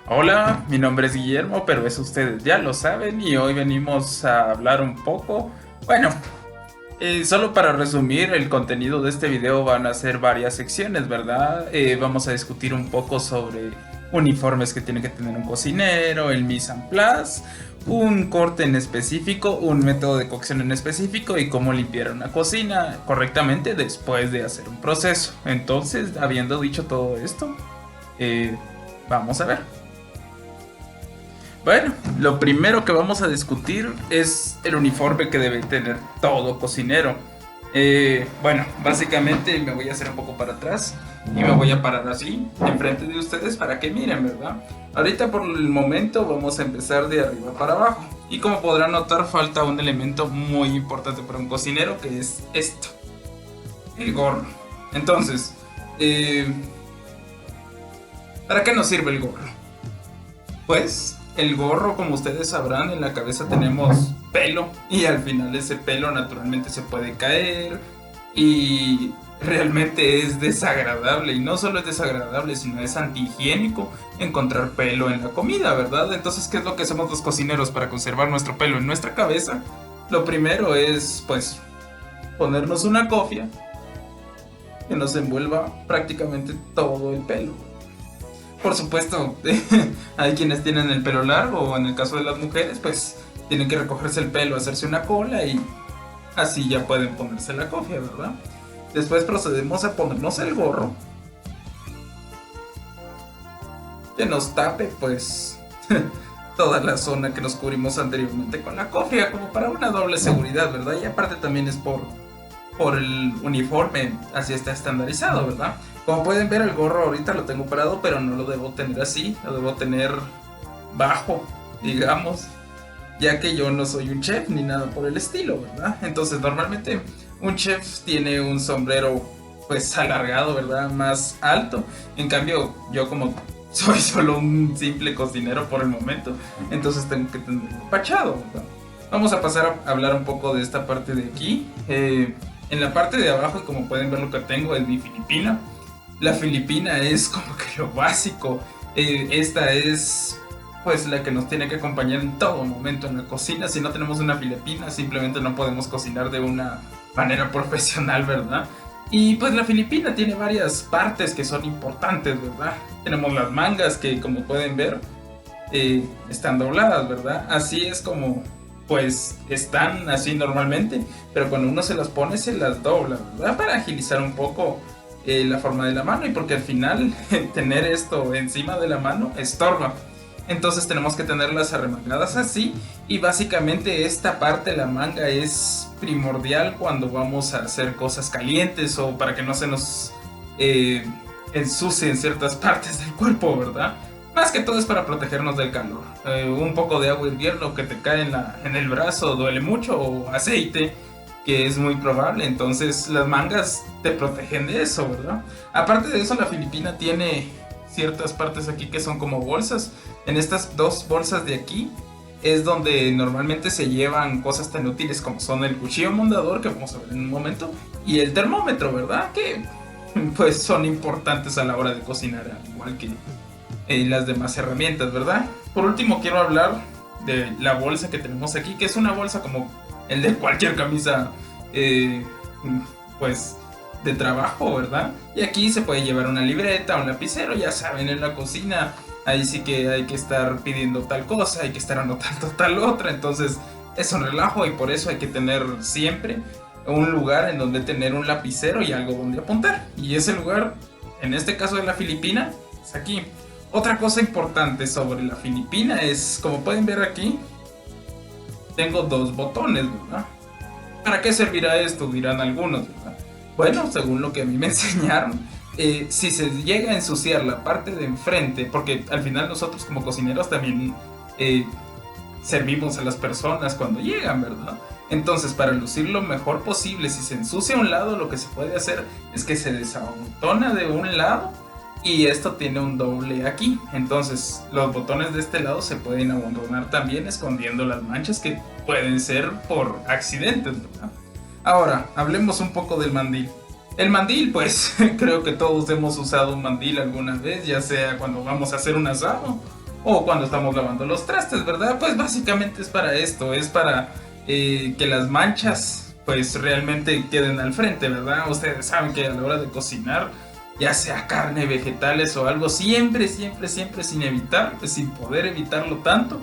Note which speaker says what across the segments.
Speaker 1: Hola, mi nombre es Guillermo, pero eso ustedes ya lo saben y hoy venimos a hablar un poco. Bueno, solo para resumir, el contenido de este video van a ser varias secciones, ¿verdad? Vamos a discutir un poco sobre uniformes que tiene que tener un cocinero, el mise en place, un corte en específico, un método de cocción en específico y cómo limpiar una cocina correctamente después de hacer un proceso. Entonces, habiendo dicho todo esto, eh, vamos a ver. Bueno, lo primero que vamos a discutir es el uniforme que debe tener todo cocinero. Bueno, básicamente me voy a hacer un poco para atrás y me voy a parar así, enfrente de ustedes para que miren, ¿verdad? Ahorita por el momento vamos a empezar de arriba para abajo. Y como podrán notar, falta un elemento muy importante para un cocinero que es esto, el gorro. Entonces, eh, ¿para qué nos sirve el gorro? Pues el gorro, como ustedes sabrán, en la cabeza tenemos pelo y al final ese pelo naturalmente se puede caer y realmente es desagradable. Y no solo es desagradable, sino es antihigiénico encontrar pelo en la comida, ¿verdad? Entonces, ¿qué es lo que hacemos los cocineros para conservar nuestro pelo en nuestra cabeza? Lo primero es, pues, ponernos una cofia que nos envuelva prácticamente todo el pelo. Por supuesto, hay quienes tienen el pelo largo o en el caso de las mujeres, pues tienen que recogerse el pelo, hacerse una cola y así ya pueden ponerse la cofia, ¿verdad? Después procedemos a ponernos el gorro que nos tape pues toda la zona que nos cubrimos anteriormente con la cofia, como para una doble seguridad, ¿verdad? Y aparte también es por el uniforme, así está estandarizado, ¿verdad? Como pueden ver, el gorro ahorita lo tengo parado, pero no lo debo tener así, lo debo tener bajo, digamos, ya que yo no soy un chef ni nada por el estilo, ¿verdad? Entonces, normalmente un chef tiene un sombrero pues alargado, ¿verdad? Más alto. En cambio, yo como soy solo un simple cocinero por el momento, entonces tengo que tener pachado, ¿verdad? Vamos a pasar a hablar un poco de esta parte de aquí. En la parte de abajo, y como pueden ver lo que tengo, es mi Filipina. La Filipina es como que lo básico. Esta es pues la que nos tiene que acompañar en todo momento en la cocina. Si no tenemos una Filipina, simplemente no podemos cocinar de una manera profesional, ¿verdad? Y pues la Filipina tiene varias partes que son importantes, ¿verdad? Tenemos las mangas que como pueden ver están dobladas, ¿verdad? Así es como pues están así normalmente, pero cuando uno se las pone se las dobla, ¿verdad? Para agilizar un poco la forma de la mano y porque al final tener esto encima de la mano estorba. Entonces tenemos que tenerlas arremangadas así y básicamente esta parte de la manga es primordial cuando vamos a hacer cosas calientes o para que no se nos eh, ensucien ciertas partes del cuerpo, ¿verdad? Más que todo es para protegernos del calor. Un poco de agua hirviendo que te cae en el brazo duele mucho o aceite que es muy probable, entonces las mangas te protegen de eso, ¿verdad? Aparte de eso, la Filipina tiene ciertas partes aquí que son como bolsas. En estas dos bolsas de aquí es donde normalmente se llevan cosas tan útiles como son el cuchillo mondador, que vamos a ver en un momento, y el termómetro, ¿verdad? Que pues son importantes a la hora de cocinar, al igual que las demás herramientas, ¿verdad? Por último, quiero hablar de la bolsa que tenemos aquí, que es una bolsa como el de cualquier camisa, eh, pues de trabajo, ¿verdad? Y aquí se puede llevar una libreta, un lapicero, ya saben, en la cocina, ahí sí que hay que estar pidiendo tal cosa, hay que estar anotando tal otra, entonces es un relajo y por eso hay que tener siempre un lugar en donde tener un lapicero y algo donde apuntar. Y ese lugar, en este caso de la Filipina, es aquí. Otra cosa importante sobre la Filipina es, como pueden ver aquí, tengo dos botones, ¿verdad? ¿Para qué servirá esto? Dirán algunos, ¿verdad? Bueno, según lo que a mí me enseñaron, si se llega a ensuciar la parte de enfrente, porque al final nosotros como cocineros también eh, servimos a las personas cuando llegan, ¿verdad? Entonces, para lucir lo mejor posible, si se ensucia un lado, lo que se puede hacer es que se desabotona de un lado y esto tiene un doble aquí. Entonces, los botones de este lado se pueden abandonar también escondiendo las manchas que pueden ser por accidentes, ¿verdad? Ahora, hablemos un poco del mandil. El mandil, pues creo que todos hemos usado un mandil alguna vez, ya sea cuando vamos a hacer un asado o cuando estamos lavando los trastes, ¿verdad? Pues básicamente es para esto, es para que las manchas pues realmente queden al frente, ¿verdad? Ustedes saben que a la hora de cocinar, ya sea carne, vegetales o algo, siempre, siempre, siempre sin evitar, pues, sin poder evitarlo tanto,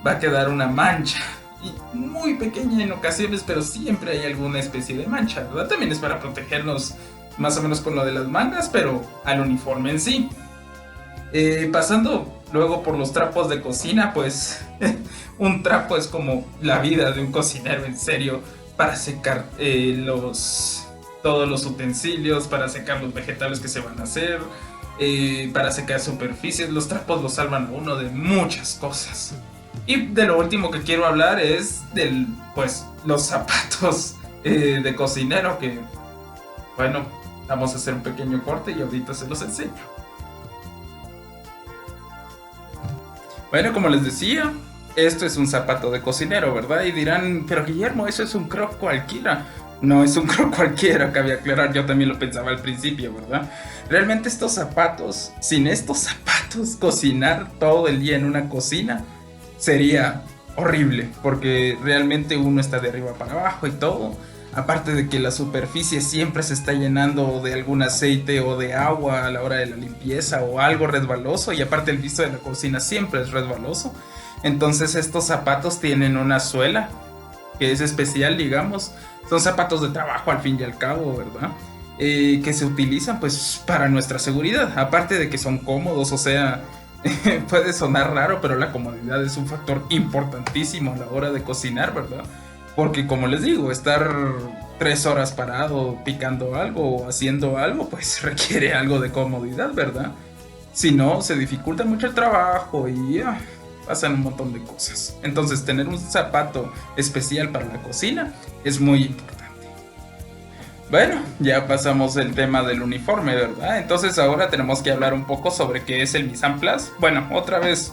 Speaker 1: va a quedar una mancha. Y muy pequeña en ocasiones, pero siempre hay alguna especie de mancha, ¿verdad? También es para protegernos más o menos con lo de las mangas, pero al uniforme en sí. Pasando luego por los trapos de cocina, pues un trapo es como la vida de un cocinero, en serio, para secar todos los utensilios, para secar los vegetales que se van a hacer, para secar superficies. Los trapos lo salvan a uno de muchas cosas. Y de lo último que quiero hablar es pues, los zapatos de cocinero, que, bueno, vamos a hacer un pequeño corte y ahorita se los enseño. Bueno, como les decía, esto es un zapato de cocinero, ¿verdad? Y dirán, pero Guillermo, eso es un croc cualquiera. No es un croc cualquiera, cabe aclarar, yo también lo pensaba al principio, ¿verdad? Realmente estos zapatos, sin estos zapatos, cocinar todo el día en una cocina sería horrible, porque realmente uno está de arriba para abajo y todo. Aparte de que la superficie siempre se está llenando de algún aceite o de agua a la hora de la limpieza o algo resbaloso, y aparte el piso de la cocina siempre es resbaloso. Entonces estos zapatos tienen una suela que es especial, digamos. Son zapatos de trabajo al fin y al cabo, ¿verdad? Que se utilizan pues para nuestra seguridad. Aparte de que son cómodos, o sea, puede sonar raro, pero la comodidad es un factor importantísimo a la hora de cocinar, ¿verdad? Porque como les digo, estar 3 horas parado picando algo o haciendo algo, pues requiere algo de comodidad, ¿verdad? Si no, se dificulta mucho el trabajo y pasan un montón de cosas. Entonces, tener un zapato especial para la cocina es muy importante. Bueno, ya pasamos el tema del uniforme, ¿verdad? Entonces ahora tenemos que hablar un poco sobre qué es el mise en place. Bueno, otra vez,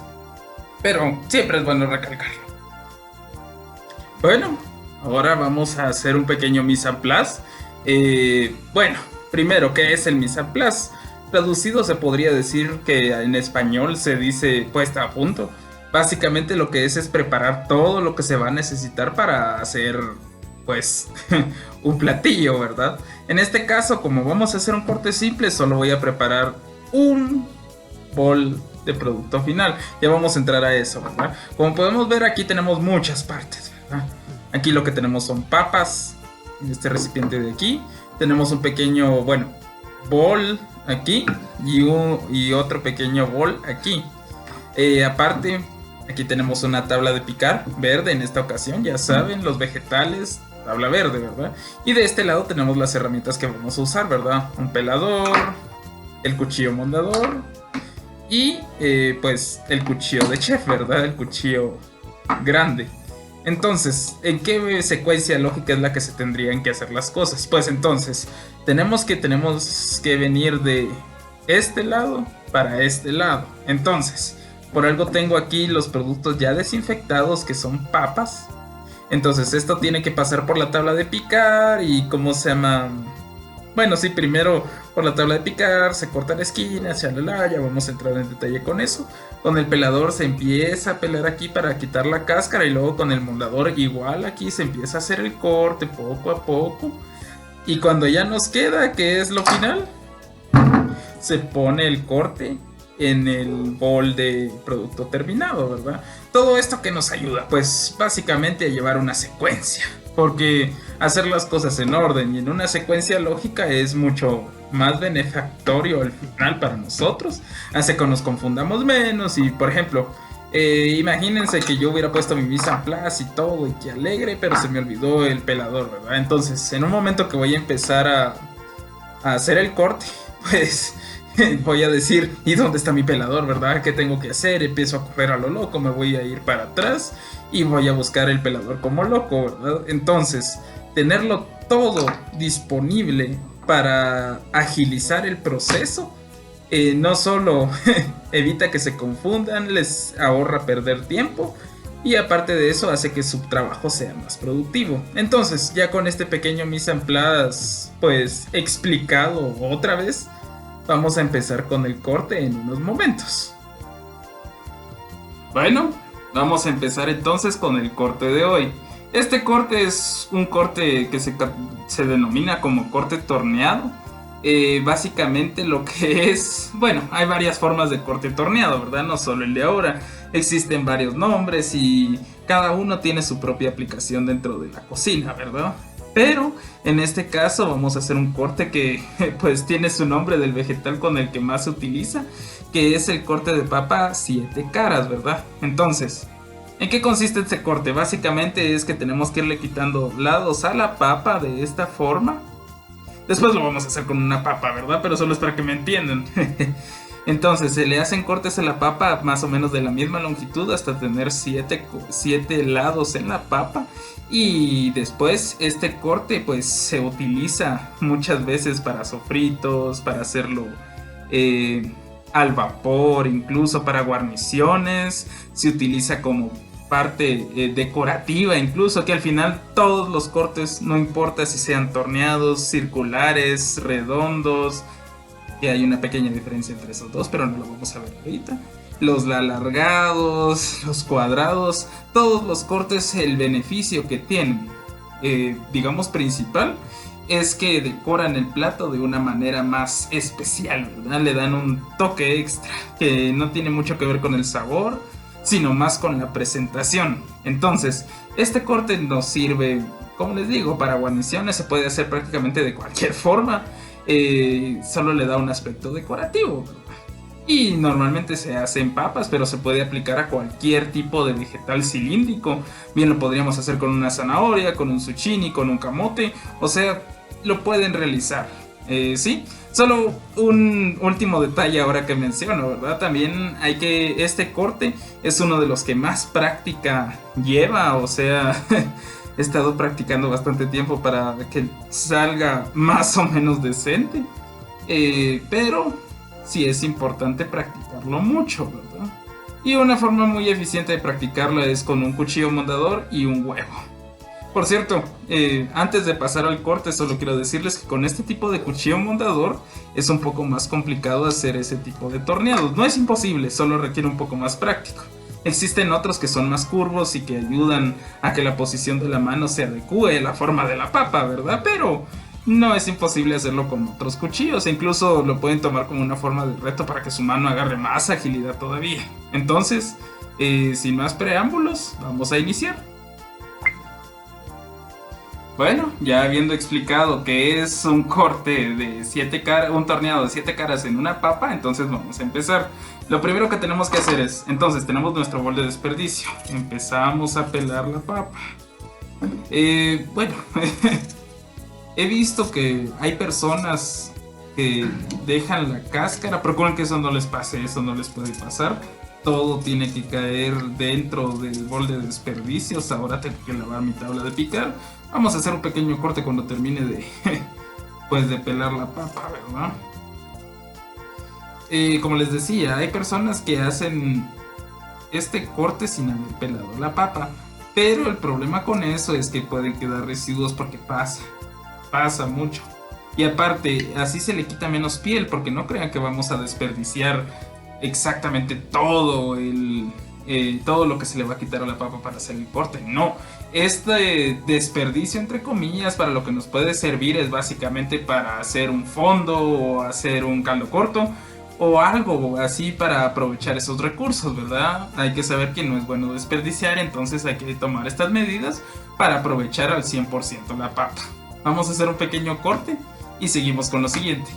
Speaker 1: pero siempre es bueno recalcarlo. Bueno, ahora vamos a hacer un pequeño mise en place. Bueno, primero, ¿qué es el mise en place? Traducido se podría decir que en español se dice puesta a punto. Básicamente lo que es preparar todo lo que se va a necesitar para hacer, pues, un platillo, ¿verdad? En este caso, como vamos a hacer un corte simple, solo voy a preparar un bol de producto final. Ya vamos a entrar a eso, ¿verdad? Como podemos ver, aquí tenemos muchas partes, ¿verdad? Aquí lo que tenemos son papas, en este recipiente de aquí. Tenemos un pequeño, bueno, bol aquí y otro pequeño bol aquí. Aparte, aquí tenemos una tabla de picar verde en esta ocasión, ya saben, los vegetales, tabla verde, ¿verdad? Y de este lado tenemos las herramientas que vamos a usar, ¿verdad? Un pelador, el cuchillo mondador y pues el cuchillo de chef, ¿verdad? El cuchillo grande. Entonces, ¿en qué secuencia lógica es la que se tendrían que hacer las cosas? Pues entonces, tenemos que venir de este lado para este lado. Entonces, por algo tengo aquí los productos ya desinfectados, que son papas. Entonces esto tiene que pasar por la tabla de picar y ¿cómo se llama? Bueno, sí, primero por la tabla de picar, se corta la esquina, ya vamos a entrar en detalle con eso. Con el pelador se empieza a pelar aquí para quitar la cáscara y luego con el moldador igual aquí se empieza a hacer el corte poco a poco. Y cuando ya nos queda, que es lo final, se pone el corte en el bol de producto terminado, ¿verdad? Todo esto que nos ayuda, pues básicamente a llevar una secuencia, porque hacer las cosas en orden y en una secuencia lógica es mucho más benefactorio al final para nosotros, hace que nos confundamos menos. Y por ejemplo, imagínense que yo hubiera puesto mi mise en place y todo y que alegre, pero se me olvidó el pelador, ¿verdad? Entonces en un momento que voy a empezar a hacer el corte, pues voy a decir, ¿y dónde está mi pelador, verdad? ¿Qué tengo que hacer? Empiezo a correr a lo loco, me voy a ir para atrás y voy a buscar el pelador como loco, ¿verdad? Entonces, tenerlo todo disponible para agilizar el proceso, no solo evita que se confundan, les ahorra perder tiempo y aparte de eso hace que su trabajo sea más productivo. Entonces, ya con este pequeño mise en place, pues explicado otra vez, vamos a empezar con el corte en unos momentos. Bueno, vamos a empezar entonces con el corte de hoy. Este corte es un corte que se denomina como corte torneado. Básicamente lo que es, bueno, hay varias formas de corte torneado, ¿verdad? No solo el de ahora. Existen varios nombres y cada uno tiene su propia aplicación dentro de la cocina, ¿verdad? Pero en este caso vamos a hacer un corte que pues tiene su nombre del vegetal con el que más se utiliza, que es el corte de papa siete caras, ¿verdad? Entonces, ¿en qué consiste este corte? Básicamente es que tenemos que irle quitando lados a la papa de esta forma. Después lo vamos a hacer con una papa, ¿verdad? Pero solo es para que me entiendan. Entonces se le hacen cortes a la papa más o menos de la misma longitud hasta tener siete lados en la papa. Y después este corte pues se utiliza muchas veces para sofritos, para hacerlo al vapor, incluso para guarniciones. Se utiliza como parte decorativa, incluso que al final todos los cortes, no importa si sean torneados, circulares, redondos, que hay una pequeña diferencia entre esos dos, pero no lo vamos a ver ahorita. Los alargados, los cuadrados, todos los cortes, el beneficio que tienen, digamos principal, es que decoran el plato de una manera más especial, ¿verdad? Le dan un toque extra que no tiene mucho que ver con el sabor, sino más con la presentación. Entonces, este corte nos sirve, como les digo, para guarniciones. Se puede hacer prácticamente de cualquier forma. Solo le da un aspecto decorativo. Y normalmente se hace en papas, pero se puede aplicar a cualquier tipo de vegetal cilíndrico. Bien lo podríamos hacer con una zanahoria, con un zucchini, con un camote. O sea, lo pueden realizar. ¿Sí? Solo un último detalle ahora que menciono, ¿verdad? También hay que, este corte es uno de los que más práctica lleva, o sea, he estado practicando bastante tiempo para que salga más o menos decente, pero sí es importante practicarlo mucho, ¿verdad? Y una forma muy eficiente de practicarlo es con un cuchillo mondador y un huevo. Por cierto, antes de pasar al corte, solo quiero decirles que con este tipo de cuchillo mondador es un poco más complicado hacer ese tipo de torneados. No es imposible, solo requiere un poco más práctico. Existen otros que son más curvos y que ayudan a que la posición de la mano se adecue a la forma de la papa, ¿verdad? Pero no es imposible hacerlo con otros cuchillos e incluso lo pueden tomar como una forma de reto para que su mano agarre más agilidad todavía. Entonces, sin más preámbulos, vamos a iniciar. Bueno, ya habiendo explicado que es un corte de siete caras, un torneado de siete caras en una papa, entonces vamos a empezar. Lo primero que tenemos que hacer es, entonces tenemos nuestro bol de desperdicio. Empezamos a pelar la papa. Bueno, he visto que hay personas que dejan la cáscara. Procuren que eso no les pase, eso no les puede pasar. Todo tiene que caer dentro del bol de desperdicios. Ahora tengo que lavar mi tabla de picar. Vamos a hacer un pequeño corte cuando termine de, pues de pelar la papa, ¿verdad? Como les decía, hay personas que hacen este corte sin haber pelado la papa. Pero el problema con eso es que pueden quedar residuos porque pasa mucho. Y aparte, así se le quita menos piel, porque no crean que vamos a desperdiciar exactamente todo todo lo que se le va a quitar a la papa para hacer el corte. No, este desperdicio entre comillas para lo que nos puede servir es básicamente para hacer un fondo o hacer un caldo corto o algo así para aprovechar esos recursos, ¿verdad? Hay que saber que no es bueno desperdiciar, entonces hay que tomar estas medidas para aprovechar al 100% la papa. Vamos a hacer un pequeño corte y seguimos con lo siguiente.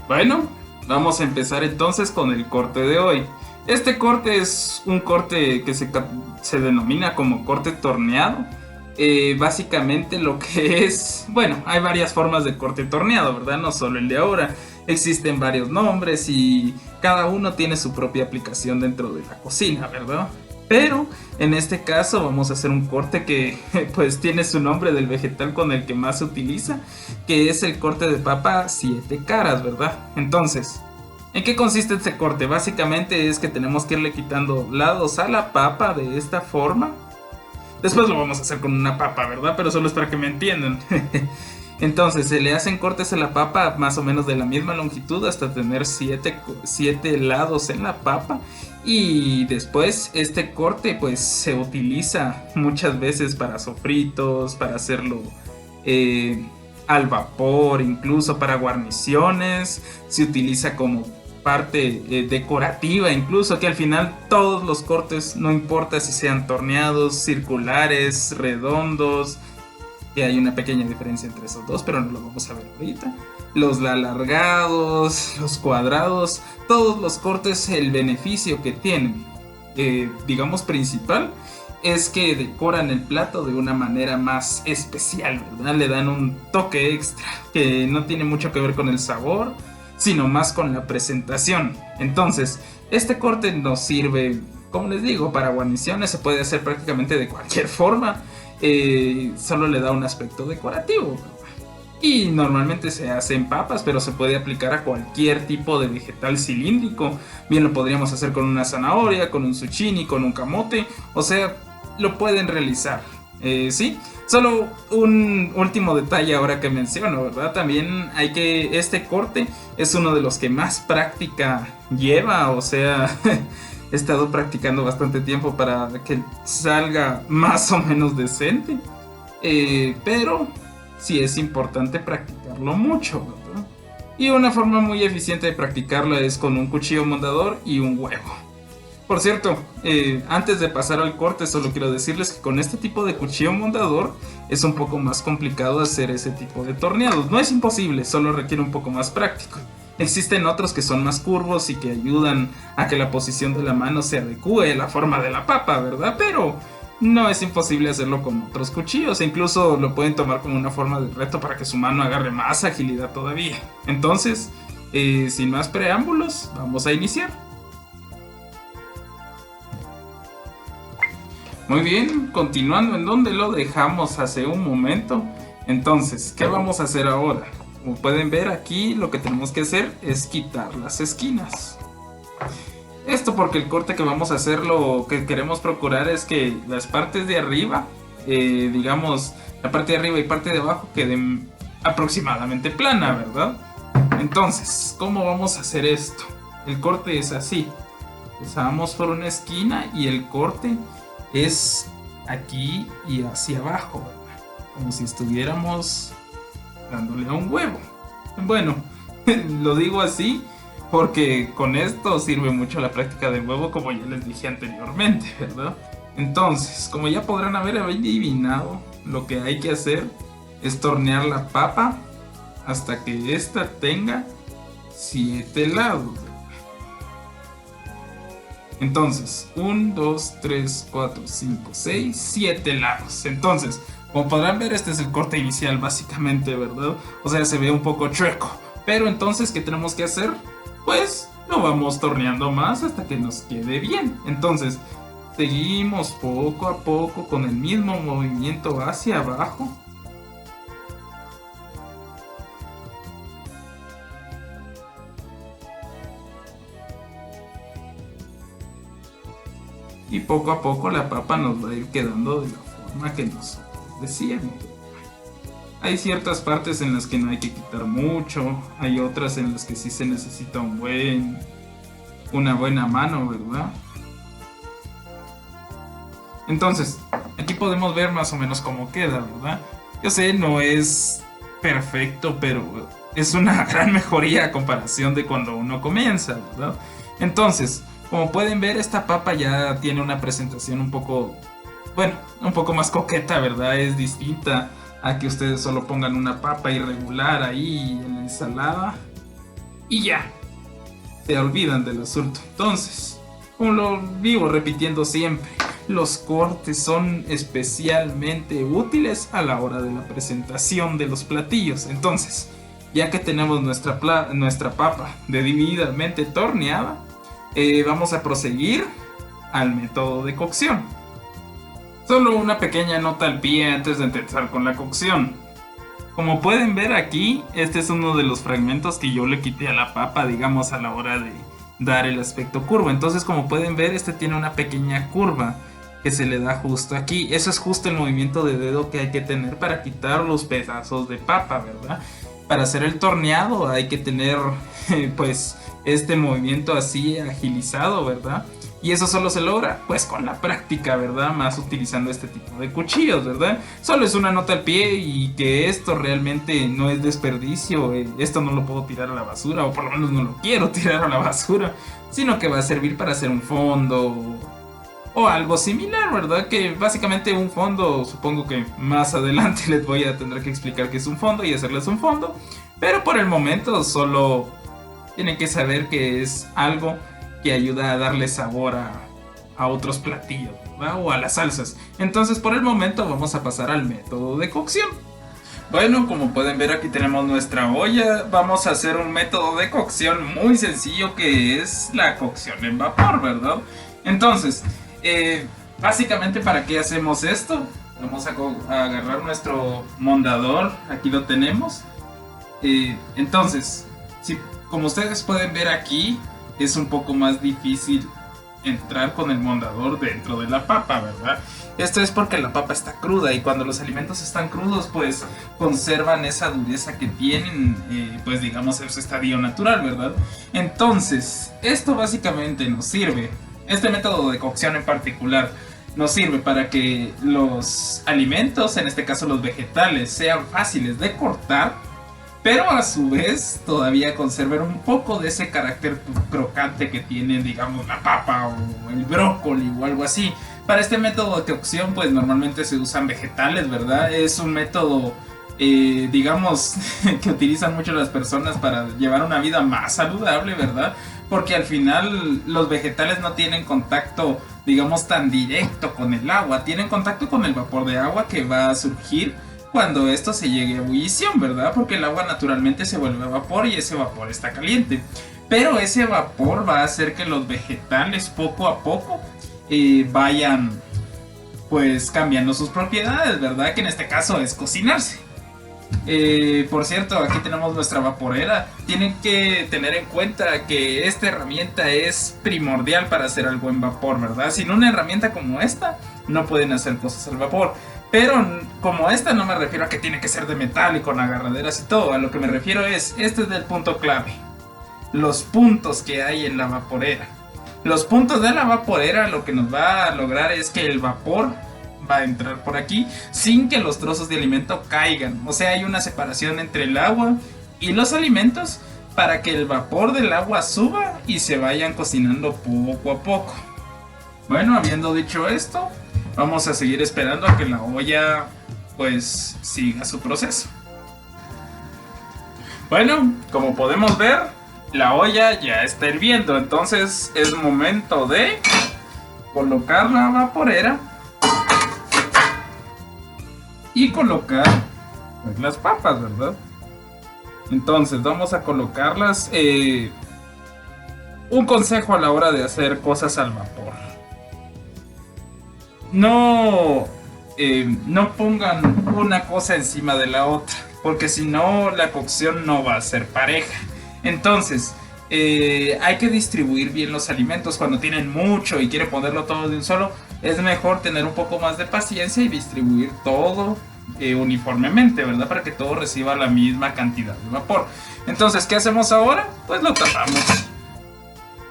Speaker 1: Bueno, vamos a empezar entonces con el corte de hoy. Este corte es un corte que se denomina como corte torneado. Básicamente lo que es, bueno, hay varias formas de corte torneado, ¿verdad? No solo el de ahora. Existen varios nombres y cada uno tiene su propia aplicación dentro de la cocina, ¿verdad? Pero en este caso vamos a hacer un corte que pues tiene su nombre del vegetal con el que más se utiliza, que es el corte de papa siete caras, ¿verdad? Entonces, ¿en qué consiste este corte? Básicamente es que tenemos que irle quitando lados a la papa de esta forma. Después lo vamos a hacer con una papa, ¿verdad? Pero solo es para que me entiendan. Entonces se le hacen cortes a la papa más o menos de la misma longitud hasta tener siete lados en la papa. Y después este corte pues se utiliza muchas veces para sofritos, para hacerlo eh, al vapor, incluso para guarniciones. Se utiliza como parte decorativa, incluso que al final todos los cortes, no importa si sean torneados, circulares, redondos, que hay una pequeña diferencia entre esos dos, pero no lo vamos a ver ahorita. Los alargados, los cuadrados, todos los cortes, el beneficio que tienen, digamos principal, es que decoran el plato de una manera más especial, ¿verdad? Le dan un toque extra que no tiene mucho que ver con el sabor, sino más con la presentación. Entonces, este corte nos sirve, como les digo, para guarniciones, se puede hacer prácticamente de cualquier forma. Solo le da un aspecto decorativo. Y normalmente se hace en papas, pero se puede aplicar a cualquier tipo de vegetal cilíndrico. Bien lo podríamos hacer con una zanahoria, con un zucchini, con un camote. O sea, lo pueden realizar. Sí, solo un último detalle ahora que menciono, ¿verdad? También hay que, este corte es uno de los que más práctica lleva, o sea, he estado practicando bastante tiempo para que salga más o menos decente, pero sí es importante practicarlo mucho, ¿verdad? Y una forma muy eficiente de practicarlo es con un cuchillo mondador y un huevo. Por cierto, antes de pasar al corte, solo quiero decirles que con este tipo de cuchillo mondador es un poco más complicado hacer ese tipo de torneados. No es imposible, solo requiere un poco más práctico. Existen otros que son más curvos y que ayudan a que la posición de la mano se adecue a la forma de la papa, ¿verdad? Pero no es imposible hacerlo con otros cuchillos e incluso lo pueden tomar como una forma de reto para que su mano agarre más agilidad todavía. Entonces, sin más preámbulos, vamos a iniciar. Muy bien, continuando en donde lo dejamos hace un momento. Entonces, ¿qué vamos a hacer ahora? Como pueden ver aquí, lo que tenemos que hacer es quitar las esquinas. Esto porque el corte que vamos a hacer, lo que queremos procurar es que las partes de arriba, digamos, la parte de arriba y parte de abajo queden aproximadamente plana, ¿verdad? Entonces, ¿cómo vamos a hacer esto? El corte es así. Empezamos por una esquina y el corte es aquí y hacia abajo, ¿verdad? Como si estuviéramos dándole a un huevo. Bueno, lo digo así porque con esto sirve mucho la práctica del huevo, como ya les dije anteriormente, ¿verdad? Entonces, como ya podrán haber adivinado, lo que hay que hacer es tornear la papa hasta que ésta tenga 7 lados. Entonces, 1, 2, 3, 4, 5, 6, 7 lados. Entonces, como podrán ver, este es el corte inicial básicamente, ¿verdad? O sea, se ve un poco chueco. Pero entonces, ¿qué tenemos que hacer? Pues lo vamos torneando más hasta que nos quede bien. Entonces, seguimos poco a poco con el mismo movimiento hacia abajo. Y poco a poco la papa nos va a ir quedando de la forma que nosotros decíamos. Hay ciertas partes en las que no hay que quitar mucho, hay otras en las que sí se necesita una buena mano, ¿verdad? Entonces, aquí podemos ver más o menos cómo queda, ¿verdad? Yo sé, no es perfecto, pero es una gran mejoría a comparación de cuando uno comienza, ¿verdad? Entonces, como pueden ver, esta papa ya tiene una presentación un poco, bueno, un poco más coqueta, ¿verdad? Es distinta a que ustedes solo pongan una papa irregular ahí en la ensalada y ya, se olvidan del asunto. Entonces, como lo vivo repitiendo siempre, los cortes son especialmente útiles a la hora de la presentación de los platillos. Entonces, ya que tenemos nuestra papa debidamente torneada, vamos a proseguir al método de cocción. Solo una pequeña nota al pie antes de empezar con la cocción. Como pueden ver aquí, este es uno de los fragmentos que yo le quité a la papa, digamos, a la hora de dar el aspecto curvo. Entonces, como pueden ver, este tiene una pequeña curva. que se le da justo aquí. Eso es justo el movimiento de dedo que hay que tener para quitar los pedazos de papa, ¿verdad? Para hacer el torneado hay que tener pues este movimiento así agilizado, ¿verdad? Y eso solo se logra pues con la práctica, ¿verdad? Más utilizando este tipo de cuchillos, ¿verdad? Solo es una nota al pie y que esto realmente no es desperdicio. Esto no lo puedo tirar a la basura, o por lo menos no lo quiero tirar a la basura, sino que va a servir para hacer un fondo o algo similar, ¿verdad? Que básicamente un fondo, supongo que más adelante les voy a tener que explicar qué es un fondo y hacerles un fondo, pero por el momento solo tienen que saber que es algo que ayuda a darle sabor a otros platillos, ¿verdad? O a las salsas. Entonces por el momento vamos a pasar al método de cocción. Bueno, como pueden ver aquí tenemos nuestra olla. Vamos a hacer un método de cocción muy sencillo que es la cocción en vapor, ¿verdad? Entonces, básicamente, ¿para qué hacemos esto? Vamos a agarrar nuestro mondador, aquí lo tenemos. Entonces, como ustedes pueden ver aquí, es un poco más difícil entrar con el mondador dentro de la papa, ¿verdad? Esto es porque la papa está cruda y cuando los alimentos están crudos, pues conservan esa dureza que tienen, pues digamos en su estadio natural, ¿verdad? Entonces, esto básicamente nos sirve, este método de cocción en particular, nos sirve para que los alimentos, en este caso los vegetales, sean fáciles de cortar, pero a su vez todavía conserven un poco de ese carácter crocante que tiene, digamos, la papa o el brócoli o algo así. Para este método de cocción, pues normalmente se usan vegetales, ¿verdad? Es un método, digamos, que utilizan mucho las personas para llevar una vida más saludable, ¿verdad? Porque al final los vegetales no tienen contacto, digamos, tan directo con el agua. Tienen contacto con el vapor de agua que va a surgir cuando esto se llegue a ebullición, ¿verdad? Porque el agua naturalmente se vuelve vapor y ese vapor está caliente. Pero ese vapor va a hacer que los vegetales poco a poco vayan pues cambiando sus propiedades, ¿verdad? Que en este caso es cocinarse. Por cierto, aquí tenemos nuestra vaporera. Tienen que tener en cuenta que esta herramienta es primordial para hacer algo en vapor, ¿verdad? Sin una herramienta como esta, no pueden hacer cosas al vapor. Pero como esta no me refiero a que tiene que ser de metal y con agarraderas y todo. A lo que me refiero es, este es el punto clave. Los puntos que hay en la vaporera. Los puntos de la vaporera lo que nos va a lograr es que el vapor va a entrar por aquí sin que los trozos de alimento caigan. O sea, hay una separación entre el agua y los alimentos para que el vapor del agua suba y se vayan cocinando poco a poco. Bueno, habiendo dicho esto, vamos a seguir esperando a que la olla pues siga su proceso. Bueno, como podemos ver, la olla ya está hirviendo, entonces es momento de colocar la vaporera y colocar pues, las papas, ¿verdad? Entonces vamos a colocarlas. Un consejo a la hora de hacer cosas al vapor: no pongan una cosa encima de la otra, porque si no la cocción no va a ser pareja. Entonces hay que distribuir bien los alimentos. Cuando tienen mucho y quieren ponerlo todo de un solo, es mejor tener un poco más de paciencia y distribuir todo uniformemente, ¿verdad? Para que todo reciba la misma cantidad de vapor. Entonces, ¿qué hacemos ahora? Pues lo tapamos.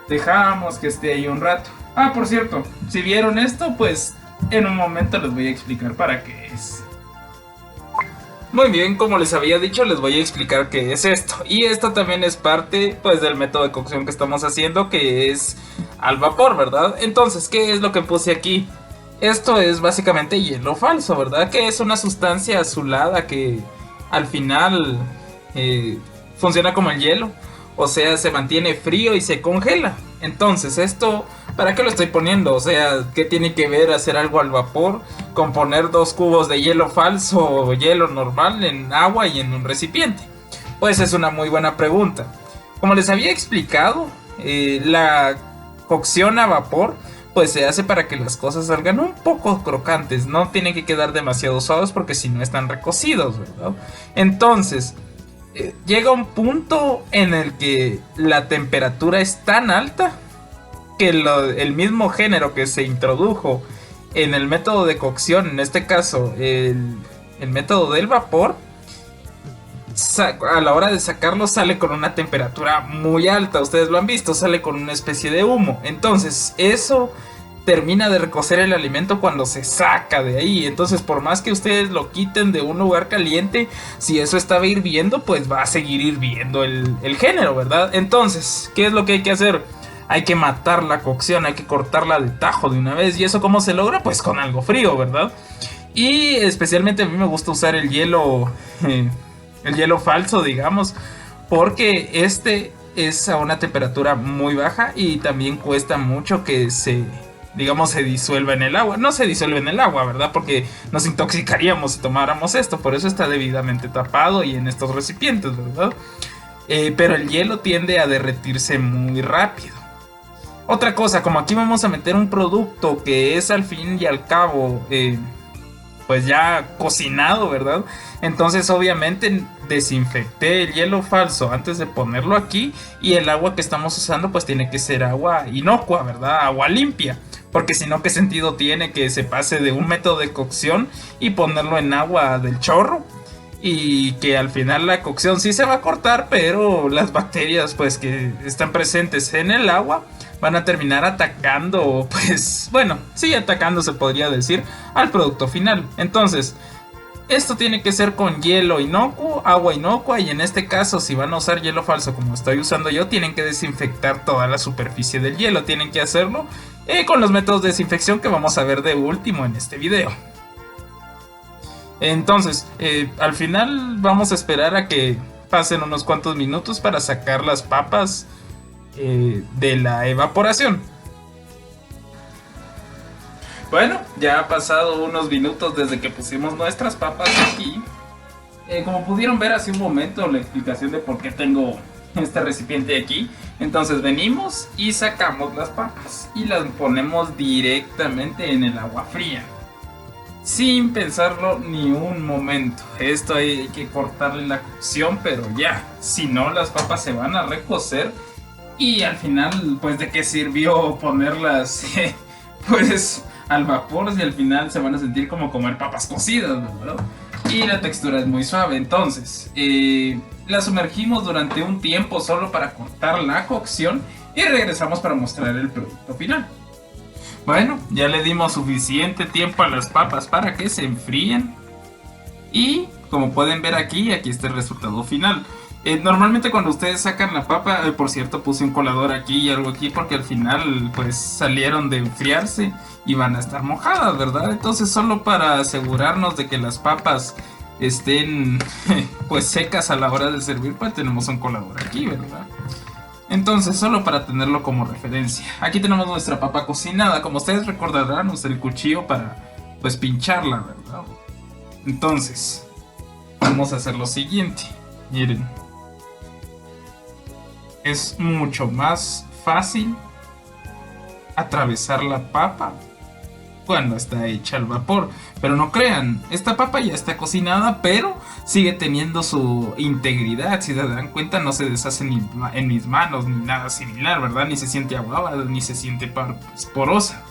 Speaker 1: Dejamos que esté ahí un rato. Ah, por cierto, si vieron esto, pues en un momento les voy a explicar para qué es. Muy bien, como les había dicho, les voy a explicar qué es esto. Y esto también es parte, pues, del método de cocción que estamos haciendo, que es al vapor, ¿verdad? Entonces, ¿qué es lo que puse aquí? Esto es básicamente hielo falso, ¿verdad? Que es una sustancia azulada que al final funciona como el hielo. O sea, se mantiene frío y se congela. Entonces, esto, ¿para qué lo estoy poniendo? O sea, ¿qué tiene que ver hacer algo al vapor con poner 2 cubos de hielo falso o hielo normal en agua y en un recipiente? Pues es una muy buena pregunta. Como les había explicado, la cocción a vapor pues se hace para que las cosas salgan un poco crocantes. No tienen que quedar demasiado suaves porque si no están recocidos, ¿verdad? Entonces llega un punto en el que la temperatura es tan alta que el mismo género que se introdujo en el método de cocción, en este caso el método del vapor, a la hora de sacarlo sale con una temperatura muy alta, ustedes lo han visto, sale con una especie de humo. Entonces eso termina de recocer el alimento cuando se saca de ahí. Entonces por más que ustedes lo quiten de un lugar caliente, si eso estaba hirviendo, pues va a seguir hirviendo el género, ¿verdad? Entonces, ¿qué es lo que hay que hacer? Hay que matar la cocción, hay que cortarla de tajo de una vez. ¿Y eso cómo se logra? Pues con algo frío, ¿verdad? Y especialmente a mí me gusta usar el hielo falso, digamos, porque este es a una temperatura muy baja y también cuesta mucho que digamos, se disuelva en el agua. No se disuelve en el agua, ¿verdad? Porque nos intoxicaríamos si tomáramos esto. Por eso está debidamente tapado y en estos recipientes, ¿verdad? Pero el hielo tiende a derretirse muy rápido. Otra cosa, como aquí vamos a meter un producto que es al fin y al cabo pues ya cocinado, ¿verdad? Entonces obviamente desinfecté el hielo falso antes de ponerlo aquí, y el agua que estamos usando pues tiene que ser agua inocua, ¿verdad? Agua limpia, porque si no, ¿qué sentido tiene que se pase de un método de cocción y ponerlo en agua del chorro? Y que al final la cocción sí se va a cortar, pero las bacterias pues que están presentes en el agua van a terminar atacando, pues bueno, sí, atacando se podría decir, al producto final. Entonces, esto tiene que ser con hielo inocuo, agua inocua, y en este caso, si van a usar hielo falso como estoy usando yo, tienen que desinfectar toda la superficie del hielo. Tienen que hacerlo con los métodos de desinfección que vamos a ver de último en este video. Entonces, al final vamos a esperar a que pasen unos cuantos minutos para sacar las papas de la evaporación. Bueno, ya ha pasado unos minutos desde que pusimos nuestras papas aquí. Como pudieron ver hace un momento, la explicación de por qué tengo este recipiente aquí. Entonces venimos y sacamos las papas y las ponemos directamente en el agua fría, sin pensarlo ni un momento. Esto hay que cortarle la cocción, pero ya, si no las papas se van a recocer. Y al final, pues, ¿de qué sirvió ponerlas pues al vapor si al final se van a sentir como comer papas cocidas, ¿verdad? Y la textura es muy suave. Entonces la sumergimos durante un tiempo solo para cortar la cocción y regresamos para mostrar el producto final. Bueno, ya le dimos suficiente tiempo a las papas para que se enfríen. Y como pueden ver aquí está el resultado final. Normalmente cuando ustedes sacan la papa, por cierto puse un colador aquí y algo aquí porque al final pues salieron de enfriarse y van a estar mojadas, ¿verdad? Entonces solo para asegurarnos de que las papas estén pues secas a la hora de servir, pues tenemos un colador aquí, ¿verdad? Entonces solo para tenerlo como referencia. Aquí tenemos nuestra papa cocinada. Como ustedes recordarán, usé el cuchillo para pues pincharla, ¿verdad? Entonces vamos a hacer lo siguiente. Miren, es mucho más fácil atravesar la papa cuando está hecha al vapor. Pero no crean, esta papa ya está cocinada, pero sigue teniendo su integridad. Si se dan cuenta, no se deshace ni en mis manos ni nada similar, ¿verdad? Ni se siente aguada, ni se siente porosa.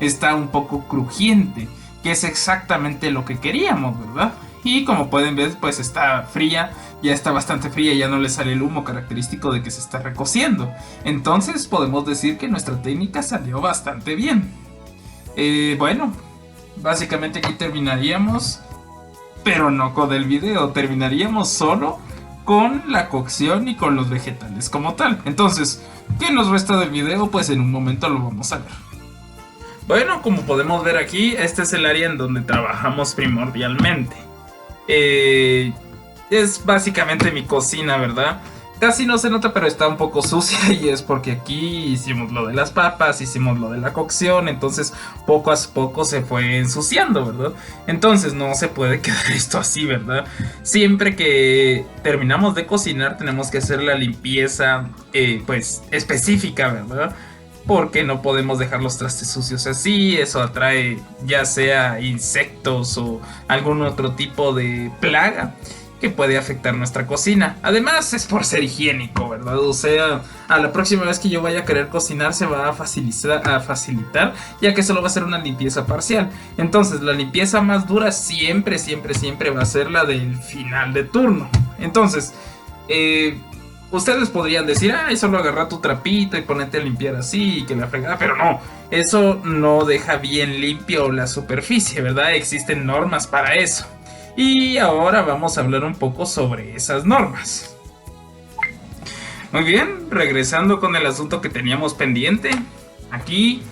Speaker 1: Está un poco crujiente, que es exactamente lo que queríamos, ¿verdad? Y como pueden ver, pues está fría, ya está bastante fría, ya no le sale el humo característico de que se está recociendo. Entonces podemos decir que nuestra técnica salió bastante bien. Bueno, básicamente aquí terminaríamos, pero no con el video, terminaríamos solo con la cocción y con los vegetales como tal. Entonces, ¿qué nos resta del video? Pues en un momento lo vamos a ver. Bueno, como podemos ver aquí, este es el área en donde trabajamos primordialmente. Es básicamente mi cocina, ¿verdad? Casi no se nota, pero está un poco sucia, y es porque aquí hicimos lo de las papas, hicimos lo de la cocción, entonces poco a poco se fue ensuciando, ¿verdad? Entonces no se puede quedar esto así, ¿verdad? Siempre que terminamos de cocinar tenemos que hacer la limpieza pues específica, ¿verdad? Porque no podemos dejar los trastes sucios así, eso atrae ya sea insectos o algún otro tipo de plaga que puede afectar nuestra cocina. Además es por ser higiénico, ¿verdad? O sea, a la próxima vez que yo vaya a querer cocinar se va a facilitar, ya que solo va a ser una limpieza parcial. Entonces la limpieza más dura siempre va a ser la del final de turno. Entonces, ustedes podrían decir, ay, solo agarra tu trapito y ponete a limpiar así y que la fregada, pero no, eso no deja bien limpio la superficie, ¿verdad? Existen normas para eso. Y ahora vamos a hablar un poco sobre esas normas. Muy bien, regresando con el asunto que teníamos pendiente. Aquí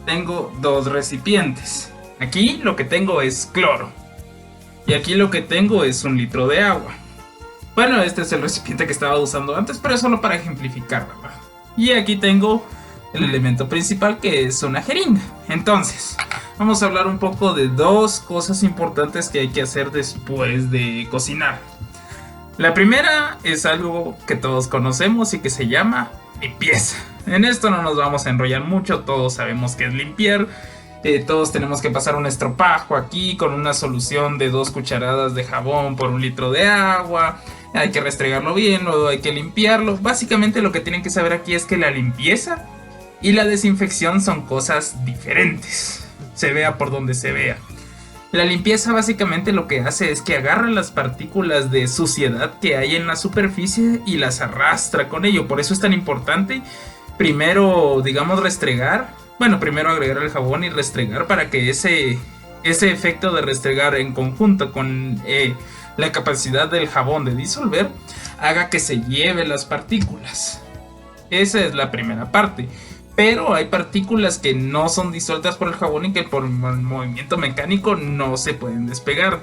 Speaker 1: tengo dos recipientes. Aquí lo que tengo es cloro. Y aquí lo que tengo es 1 litro de agua. Bueno, este es el recipiente que estaba usando antes, pero es solo para ejemplificar, ¿verdad? Y aquí tengo el elemento principal, que es una jeringa. Entonces, vamos a hablar un poco de dos cosas importantes que hay que hacer después de cocinar. La primera es algo que todos conocemos y que se llama limpieza. En esto no nos vamos a enrollar mucho, todos sabemos que es limpiar. Todos tenemos que pasar un estropajo aquí con una solución de 2 cucharadas de jabón por 1 litro de agua. Hay que restregarlo bien, luego hay que limpiarlo. Básicamente lo que tienen que saber aquí es que la limpieza y la desinfección son cosas diferentes, se vea por donde se vea. La limpieza básicamente lo que hace es que agarra las partículas de suciedad que hay en la superficie y las arrastra con ello. Por eso es tan importante primero, digamos, restregar. Bueno, primero agregar el jabón y restregar para que ese efecto de restregar en conjunto con la capacidad del jabón de disolver haga que se lleve las partículas. Esa es la primera parte. Pero hay partículas que no son disueltas por el jabón y que por el movimiento mecánico no se pueden despegar.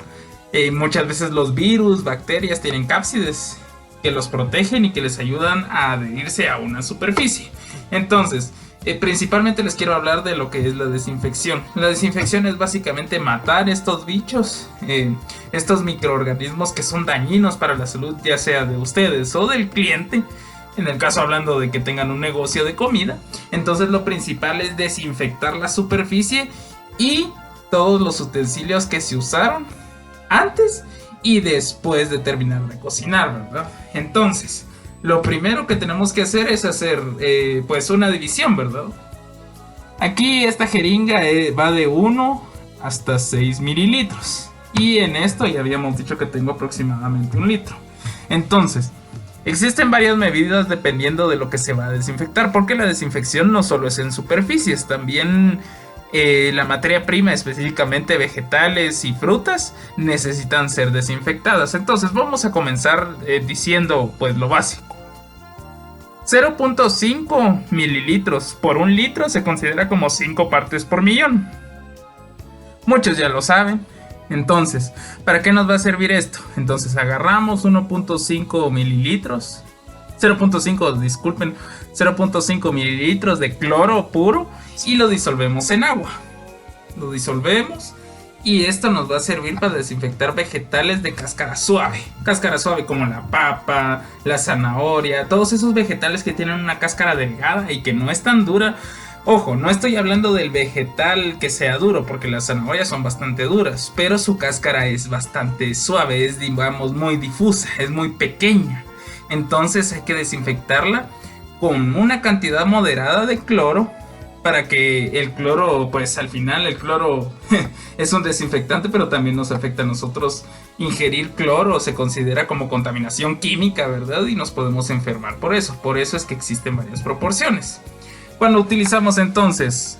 Speaker 1: Muchas veces los virus, bacterias tienen cápsides que los protegen y que les ayudan a adherirse a una superficie. Entonces, principalmente les quiero hablar de lo que es la desinfección. La desinfección es básicamente matar estos bichos, estos microorganismos que son dañinos para la salud, ya sea de ustedes o del cliente. En el caso hablando de que tengan un negocio de comida, entonces lo principal es desinfectar la superficie y todos los utensilios que se usaron antes y después de terminar de cocinar, ¿verdad? Entonces, lo primero que tenemos que hacer es hacer pues una división, ¿verdad? Aquí esta jeringa va de 1 hasta 6 mililitros. Y en esto ya habíamos dicho que tengo aproximadamente 1 litro. Entonces, existen varias medidas dependiendo de lo que se va a desinfectar, porque la desinfección no solo es en superficies, también la materia prima, específicamente vegetales y frutas, necesitan ser desinfectadas. Entonces vamos a comenzar diciendo pues lo básico. 0.5 mililitros por 1 litro se considera como 5 partes por millón. Muchos ya lo saben. Entonces, ¿para qué nos va a servir esto? Entonces agarramos 1.5 mililitros, 0.5 mililitros de cloro puro y lo disolvemos en agua. Lo disolvemos y esto nos va a servir para desinfectar vegetales de cáscara suave. Cáscara suave como la papa, la zanahoria, todos esos vegetales que tienen una cáscara delgada y que no es tan dura. Ojo, no estoy hablando del vegetal que sea duro, porque las zanahorias son bastante duras, pero su cáscara es bastante suave, es digamos muy difusa, es muy pequeña. Entonces hay que desinfectarla con una cantidad moderada de cloro, para que el cloro, pues al final el cloro es un desinfectante, pero también nos afecta a nosotros. Ingerir cloro se considera como contaminación química, ¿verdad? Y nos podemos enfermar por eso. Por eso es que existen varias proporciones. Cuando utilizamos entonces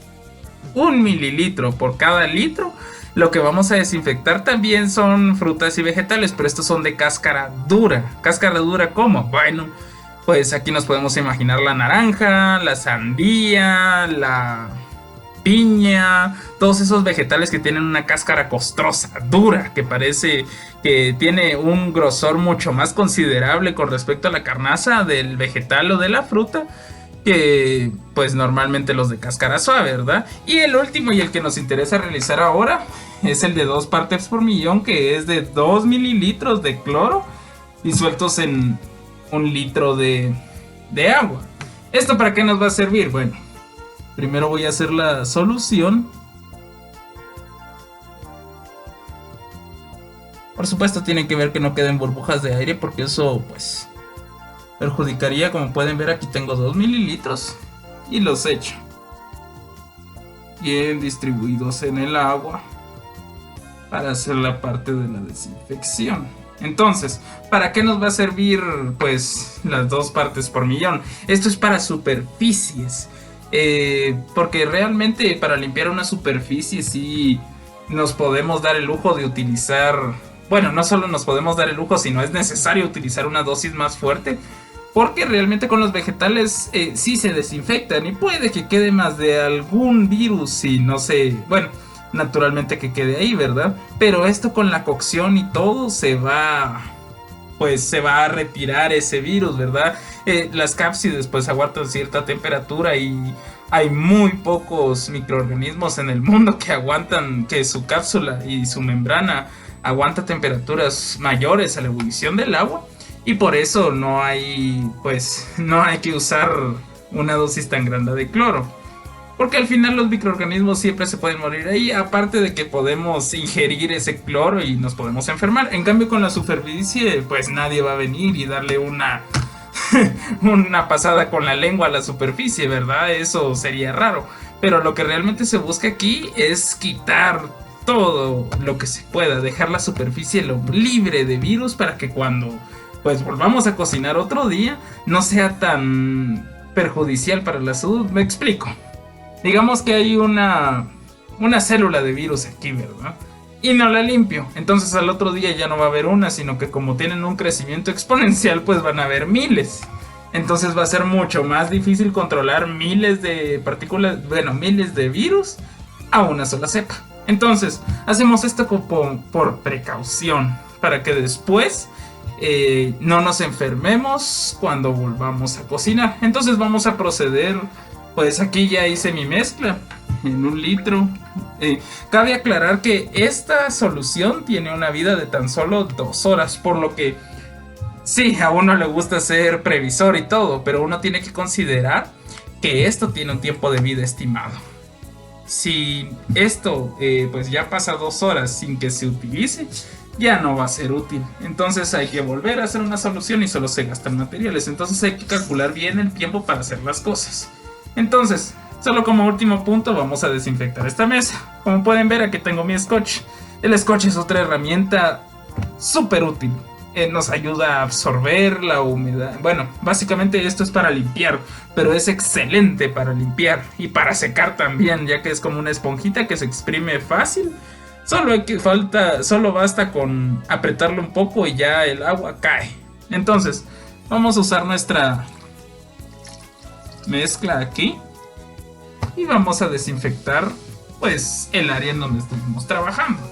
Speaker 1: 1 mililitro por cada litro, lo que vamos a desinfectar también son frutas y vegetales, pero estos son de cáscara dura. ¿Cáscara dura cómo? Bueno, pues aquí nos podemos imaginar la naranja, la sandía, la piña, todos esos vegetales que tienen una cáscara costrosa, dura, que parece que tiene un grosor mucho más considerable con respecto a la carnaza del vegetal o de la fruta, que pues normalmente los de cáscara suave, ¿verdad? Y el último y el que nos interesa realizar ahora es el de 2 partes por millón, que es de 2 mililitros de cloro disueltos en 1 litro de agua. ¿Esto para qué nos va a servir? Bueno, primero voy a hacer la solución. Por supuesto tienen que ver que no queden burbujas de aire porque eso pues perjudicaría. Como pueden ver, aquí tengo 2 mililitros y los echo bien distribuidos en el agua para hacer la parte de la desinfección. Entonces, ¿para qué nos va a servir pues las 2 partes por millón? Esto es para superficies, porque realmente para limpiar una superficie sí nos podemos dar el lujo de utilizar, bueno, no solo nos podemos dar el lujo, sino es necesario utilizar una dosis más fuerte, porque realmente con los vegetales sí se desinfectan y puede que quede más de algún virus y no sé, bueno, naturalmente que quede ahí, ¿verdad? Pero esto con la cocción y todo pues se va a retirar ese virus, ¿verdad? Las cápsides pues aguantan cierta temperatura y hay muy pocos microorganismos en el mundo que aguantan, que su cápsula y su membrana aguanta temperaturas mayores a la ebullición del agua. Y por eso no hay que usar una dosis tan grande de cloro. Porque al final los microorganismos siempre se pueden morir ahí. Aparte de que podemos ingerir ese cloro y nos podemos enfermar. En cambio con la superficie pues nadie va a venir y darle una pasada con la lengua a la superficie, ¿verdad? Eso sería raro. Pero lo que realmente se busca aquí es quitar todo lo que se pueda. Dejar la superficie libre de virus para que cuando pues volvamos a cocinar otro día no sea tan perjudicial para la salud. Me explico. Digamos que hay una célula de virus aquí, ¿verdad? Y no la limpio. Entonces al otro día ya no va a haber una, sino que como tienen un crecimiento exponencial, pues van a haber miles. Entonces va a ser mucho más difícil controlar miles de partículas, bueno, miles de virus a una sola cepa. Entonces hacemos esto por precaución, para que después no nos enfermemos cuando volvamos a cocinar. Entonces vamos a proceder. Pues aquí ya hice mi mezcla en 1 litro. Cabe aclarar que esta solución tiene una vida de tan solo 2 horas, por lo que sí, a uno le gusta ser previsor y todo, pero uno tiene que considerar que esto tiene un tiempo de vida estimado. Si esto pues ya pasa 2 horas sin que se utilice, ya no va a ser útil. Entonces hay que volver a hacer una solución y solo se gastan materiales. Entonces hay que calcular bien el tiempo para hacer las cosas. Entonces, solo como último punto vamos a desinfectar esta mesa. Como pueden ver, aquí tengo mi scotch. El scotch es otra herramienta súper útil. Nos ayuda a absorber la humedad. Bueno, básicamente esto es para limpiar, pero es excelente para limpiar y para secar también, ya que es como una esponjita que se exprime fácil. Solo basta con apretarlo un poco y ya el agua cae. Entonces, vamos a usar nuestra mezcla aquí y vamos a desinfectar pues el área en donde estuvimos trabajando.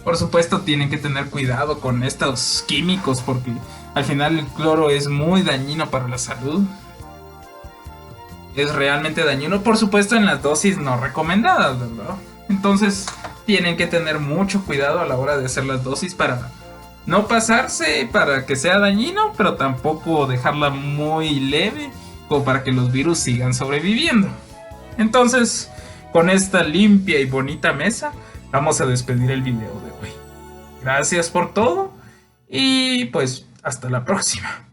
Speaker 1: Por supuesto tienen que tener cuidado con estos químicos porque al final el cloro es muy dañino para la salud. Es realmente dañino, por supuesto en las dosis no recomendadas, ¿verdad? Entonces tienen que tener mucho cuidado a la hora de hacer las dosis para no pasarse, para que sea dañino, pero tampoco dejarla muy leve como para que los virus sigan sobreviviendo. Entonces, con esta limpia y bonita mesa, vamos a despedir el video de hoy. Gracias por todo y pues hasta la próxima.